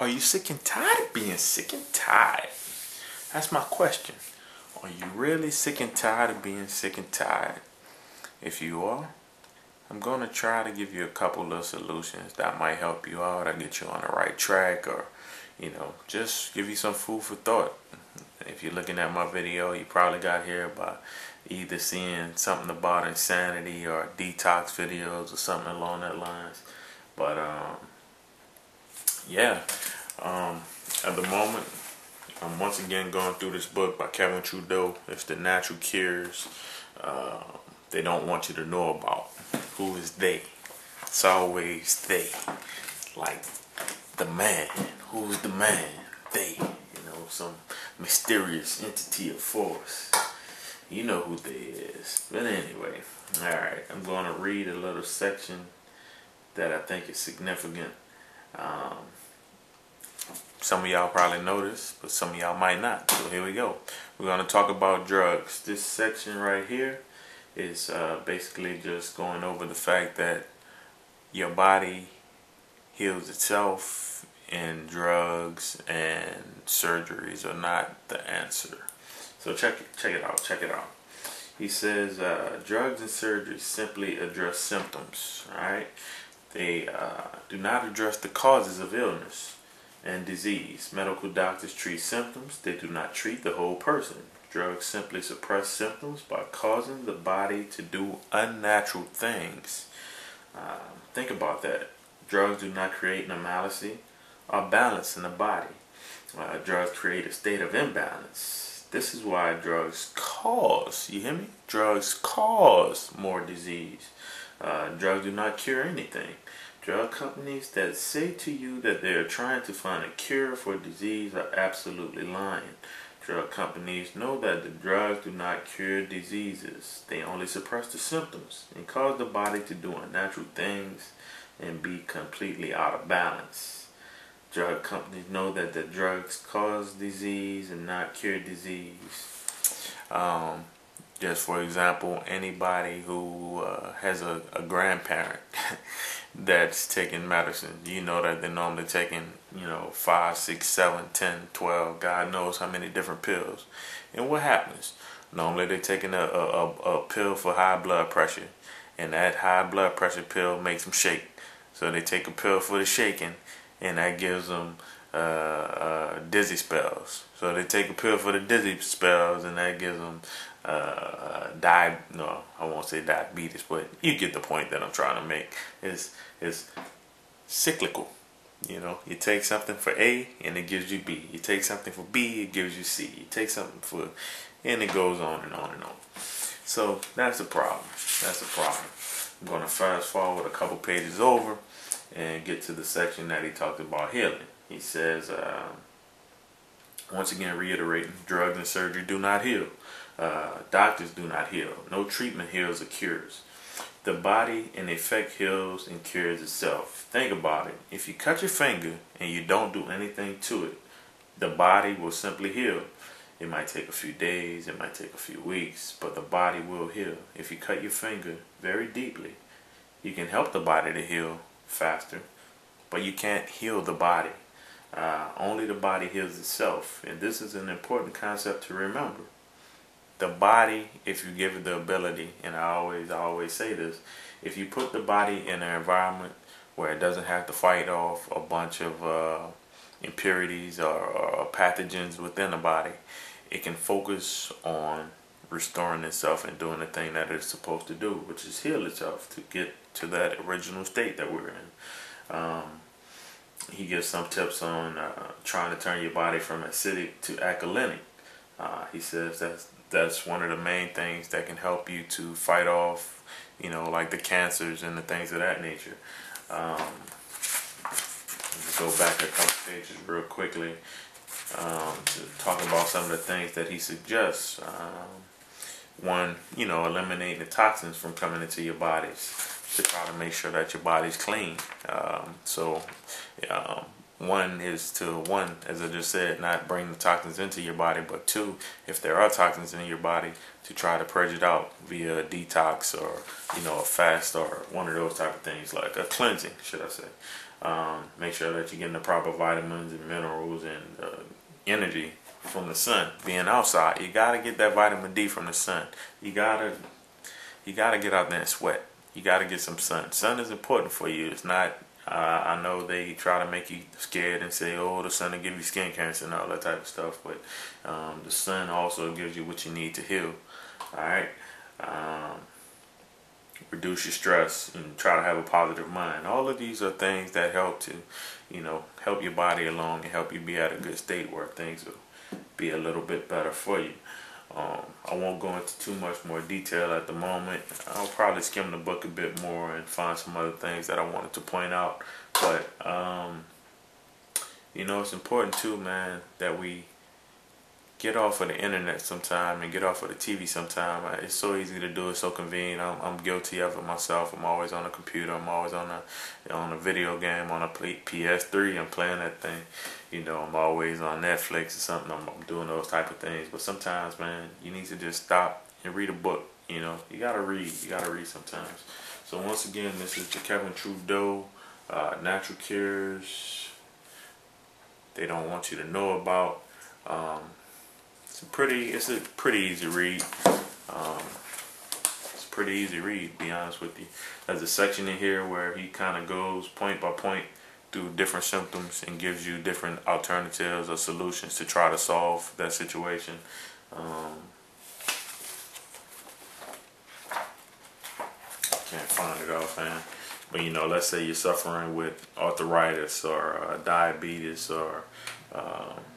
Are you sick and tired of being sick and tired? That's my question. Are you really sick and tired of being sick and tired? If you are, I'm going to try to give you a couple of solutions that might help you out or get you on the right track, or, just give you some food for thought. If you're looking at my video, you probably got here by either seeing something about insanity or detox videos or something along that lines. But yeah, at the moment, I'm once again going through this book by Kevin Trudeau. It's the natural cures they don't want you to know about. Who is they? It's always they. Like the man. Who's the man? They. Some mysterious entity or force. You know who they is. But anyway, alright, I'm going to read a little section that I think is significant. Some of y'all probably know this, but some of y'all might not. So here we go. We're going to talk about drugs. This section right here is basically just going over the fact that your body heals itself, and drugs and surgeries are not the answer. So check it out. He says drugs and surgeries simply address symptoms. Alright, they do not address the causes of illness and disease. Medical doctors treat symptoms. They do not treat the whole person. Drugs simply suppress symptoms by causing the body to do unnatural things. Think about that. Drugs do not create normalcy or balance in the body. Drugs create a state of imbalance. This is why drugs cause, you hear me? Drugs cause more disease. Drugs do not cure anything. Drug companies that say to you that they are trying to find a cure for disease are absolutely lying. Drug companies know that the drugs do not cure diseases. They only suppress the symptoms and cause the body to do unnatural things and be completely out of balance. Drug companies know that the drugs cause disease and not cure disease. Just for example, anybody who has a grandparent that's taking medicine, you know that they're normally taking, 5, 6, 7, 10, 12, God knows how many different pills. And what happens? Normally they're taking a pill for high blood pressure, and that high blood pressure pill makes them shake. So they take a pill for the shaking, and that gives them dizzy spells. So they take a pill for the dizzy spells, and that gives them I won't say diabetes, but you get the point that I'm trying to make. It's cyclical. You take something for A and it gives you B. You take something for B, it gives you C. You take something for, and it goes on and on and on. So that's a problem. I'm going to fast forward a couple pages over and get to the section that he talked about healing. He says, once again reiterating, drugs and surgery do not heal. Doctors do not heal. No treatment heals or cures. The body in effect heals and cures itself. Think about it. If you cut your finger and you don't do anything to it, the body will simply heal. It might take a few days, it might take a few weeks, but the body will heal. If you cut your finger very deeply, you can help the body to heal faster, but you can't heal the body. Only the body heals itself, and this is an important concept to remember. The body, if you give it the ability, and I always say this, if you put the body in an environment where it doesn't have to fight off a bunch of impurities or pathogens within the body, it can focus on restoring itself and doing the thing that it's supposed to do, which is heal itself to get to that original state that we're in. He gives some tips on trying to turn your body from acidic to alkalinic. He says that's one of the main things that can help you to fight off, like the cancers and the things of that nature. Let's go back a couple pages real quickly to talk about some of the things that he suggests. One, eliminating the toxins from coming into your bodies to try to make sure that your body's clean. One is to, as I just said, not bring the toxins into your body, but two, if there are toxins in your body, to try to purge it out via a detox or, a fast or one of those type of things, like a cleansing, should I say. Make sure that you're getting the proper vitamins and minerals and energy from the sun. Being outside, you gotta get that vitamin D from the sun. You gotta get out there and sweat. You gotta get some sun. Sun is important for you. It's not. I know they try to make you scared and say, "Oh, the sun will give you skin cancer and all that type of stuff," but the sun also gives you what you need to heal. All right. Reduce your stress and try to have a positive mind. All of these are things that help to, help your body along and help you be at a good state where things will be a little bit better for you. I won't go into too much more detail at the moment. I'll probably skim the book a bit more and find some other things that I wanted to point out. But, it's important too, man, that we get off of the internet sometime and get off of the TV sometime. It's so easy to do. It's so convenient. I'm guilty of it myself. I'm always on the computer. I'm always on a video game, on a PS3. I'm playing that thing. I'm always on Netflix or something. I'm doing those type of things. But sometimes, man, you need to just stop and read a book. You gotta read. You gotta read sometimes. So once again, this is the Kevin Trudeau Natural Cures they don't want you to know about. It's a pretty easy read. It's a pretty easy read, to be honest with you. There's a section in here where he kind of goes point by point through different symptoms and gives you different alternatives or solutions to try to solve that situation. Can't find it off, man. But let's say you're suffering with arthritis or diabetes or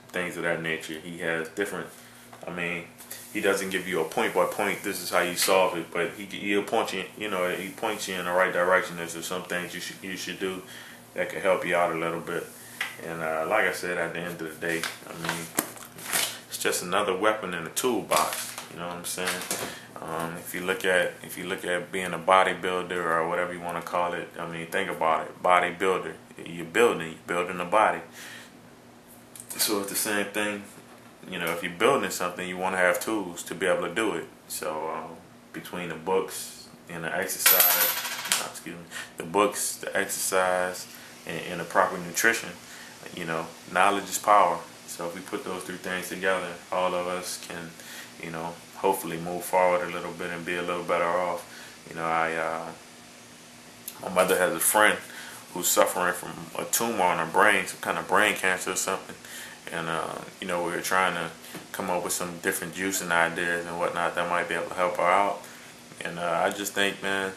things of that nature. He has different. He doesn't give you a point by point. This is how you solve it, but he'll point you. He points you in the right direction. There's some things you should do that can help you out a little bit. And like I said, at the end of the day, it's just another weapon in the toolbox. You know what I'm saying? If you look at being a bodybuilder or whatever you want to call it, think about it. Bodybuilder, you're building a body. So it's the same thing. If you're building something, you want to have tools to be able to do it. So between the books and the exercise, the books, the exercise, and the proper nutrition, knowledge is power. So if we put those three things together, all of us can, hopefully move forward a little bit and be a little better off. My mother has a friend who's suffering from a tumor on her brain, some kind of brain cancer or something. And, we were trying to come up with some different juicing ideas and whatnot that might be able to help her out. And I just think, man,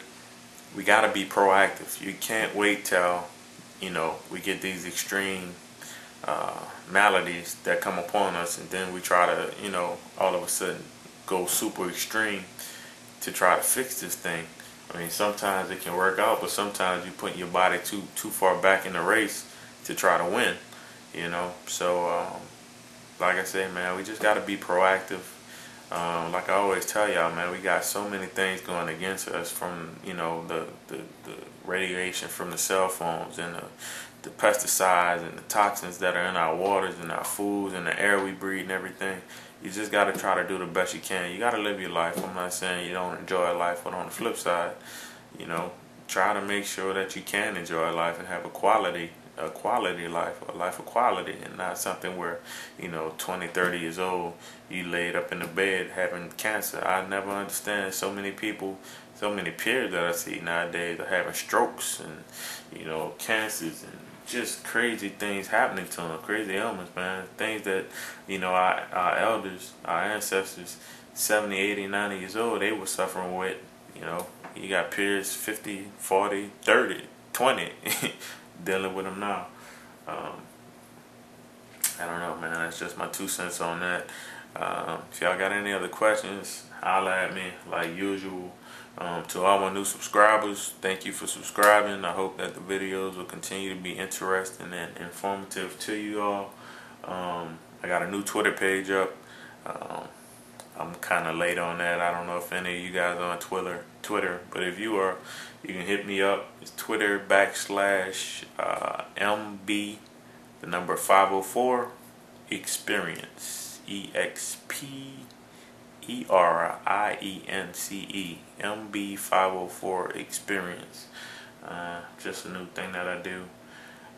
we got to be proactive. You can't wait till, we get these extreme maladies that come upon us, and then we try to, all of a sudden go super extreme to try to fix this thing. Sometimes it can work out, but sometimes you put your body too far back in the race to try to win. So like I say, man, we just got to be proactive. Like I always tell y'all, man, we got so many things going against us, from the radiation from the cell phones and the pesticides and the toxins that are in our waters and our foods and the air we breathe and everything. You just got to try to do the best you can. You got to live your life. I'm not saying you don't enjoy life, but on the flip side, try to make sure that you can enjoy life and have a quality life, a life of quality, and not something where 20, 30 years old, you laid up in the bed having cancer. I never understand so many people, so many peers that I see nowadays are having strokes and cancers and just crazy things happening to them, crazy ailments, man. Things that our elders, our ancestors, 70, 80, 90 years old, they were suffering with. You got peers 50, 40, 30, 20 dealing with them now. I don't know, man. That's just my 2 cents on that. If y'all got any other questions, holla at me like usual. To all my new subscribers, thank you for subscribing. I hope that the videos will continue to be interesting and informative to you all. I got a new Twitter page up. I'm kind of late on that. I don't know if any of you guys are on Twitter, but if you are, you can hit me up. It's Twitter / MB, the number 504 experience, EXPERIENCE, MB 504 experience. Just a new thing that I do.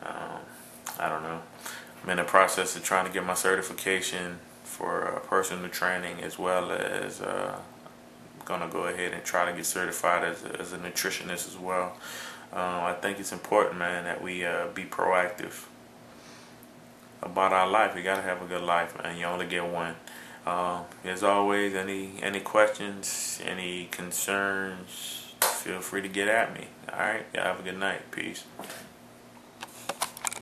I don't know. I'm in the process of trying to get my certification for personal training, as well as gonna go ahead and try to get certified as a nutritionist as well. I think it's important, man, that we be proactive about our life. We gotta have a good life, man. You only get one. As always, any questions, any concerns, feel free to get at me. All right, y'all have a good night. Peace.